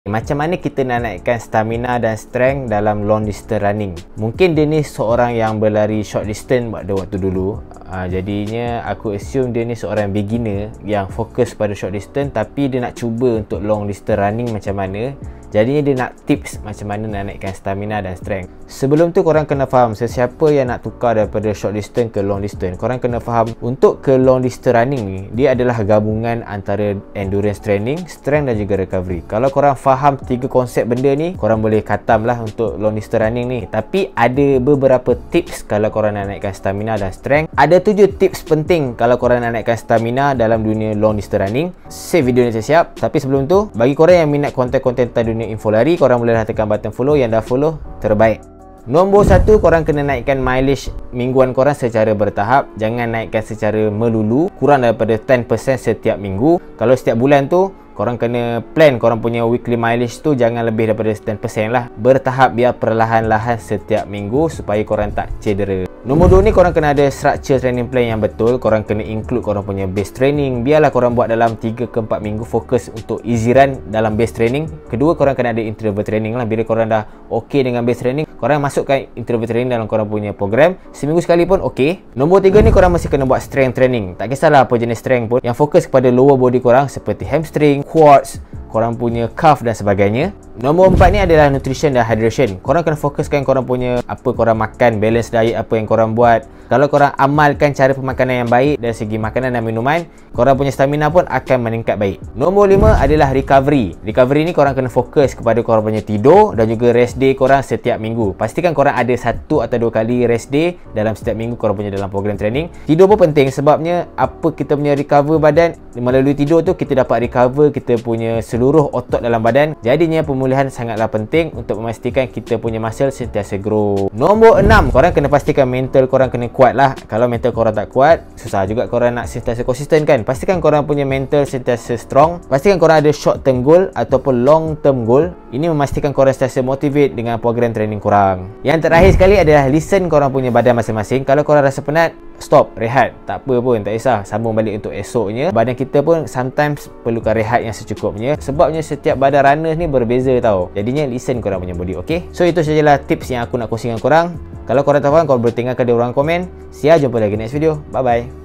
Macam mana kita nak naikkan stamina dan strength dalam long distance running? Mungkin dia ni seorang yang berlari short distance pada waktu dulu. Jadinya aku assume dia ni seorang beginner yang fokus pada short distance, tapi dia nak cuba untuk long distance running macam mana. Jadinya dia nak tips macam mana nak naikkan stamina dan strength. Sebelum tu korang kena faham sesiapa yang nak tukar daripada short distance ke long distance. Korang kena faham untuk ke long distance running ni, dia adalah gabungan antara endurance training, strength dan juga recovery. Kalau korang faham tiga konsep benda ni, korang boleh khatam lah untuk long distance running ni. Tapi ada beberapa tips kalau korang nak naikkan stamina dan strength. Ada 7 tips penting kalau korang nak naikkan stamina dalam dunia long distance running. Save video ni siap-siap. Tapi sebelum tu, bagi korang yang minat konten-konten tentang dunia info lari, korang boleh tekan button follow. Yang dah follow, terbaik. Nombor 1, korang kena naikkan mileage mingguan korang secara bertahap. Jangan naikkan secara melulu, kurang daripada 10% setiap minggu. Kalau setiap bulan tu, korang kena plan korang punya weekly mileage tu jangan lebih daripada 10% lah. Bertahap, biar perlahan-lahan setiap minggu supaya korang tak cedera. Nombor 2 ni, korang kena ada structure training plan yang betul. Korang kena include korang punya base training. Biarlah korang buat dalam 3 ke 4 minggu fokus untuk easy run dalam base training. Kedua, korang kena ada interval training lah. Bila korang dah ok dengan base training, korang masukkan interval training dalam korang punya program. Seminggu sekali pun ok. Nombor 3 ni, korang mesti kena buat strength training. Tak kisahlah apa jenis strength pun, yang fokus kepada lower body korang seperti hamstring, quads, korang punya calf dan sebagainya. Nombor 4 ni adalah nutrition dan hydration. Korang kena fokuskan korang punya apa korang makan, balance diet apa yang korang buat. Kalau korang amalkan cara pemakanan yang baik dari segi makanan dan minuman, korang punya stamina pun akan meningkat baik. Nombor 5 adalah recovery. Recovery ni korang kena fokus kepada korang punya tidur dan juga rest day korang setiap minggu. Pastikan korang ada 1 atau 2 kali rest day dalam setiap minggu korang punya dalam program training. Tidur pun penting sebabnya apa kita punya recover badan, melalui tidur tu kita dapat recover kita punya seluruh otot dalam badan. Jadinya pemulihan sangatlah penting untuk memastikan kita punya muscle sentiasa grow. Nombor 6, korang kena pastikan mental korang kena kuat lah. Kalau mental korang tak kuat, susah juga korang nak sentiasa konsisten kan. Pastikan korang punya mental sentiasa strong. Pastikan korang ada short term goal ataupun long term goal. Ini memastikan korang sentiasa motivate dengan program training korang. Yang terakhir sekali adalah listen korang punya badan masing-masing. Kalau korang rasa penat, stop, rehat. Tak apa pun, tak kisah, sambung balik untuk esoknya. Badan kita pun sometimes perlukan rehat yang secukupnya. Sebabnya setiap badan runners ni berbeza tau. Jadinya listen korang punya body, ok? So itu sajalah tips yang aku nak kongsi dengan korang. Kalau korang tak faham, korang boleh tinggalkan di ruang komen. Jumpa lagi next video. Bye bye.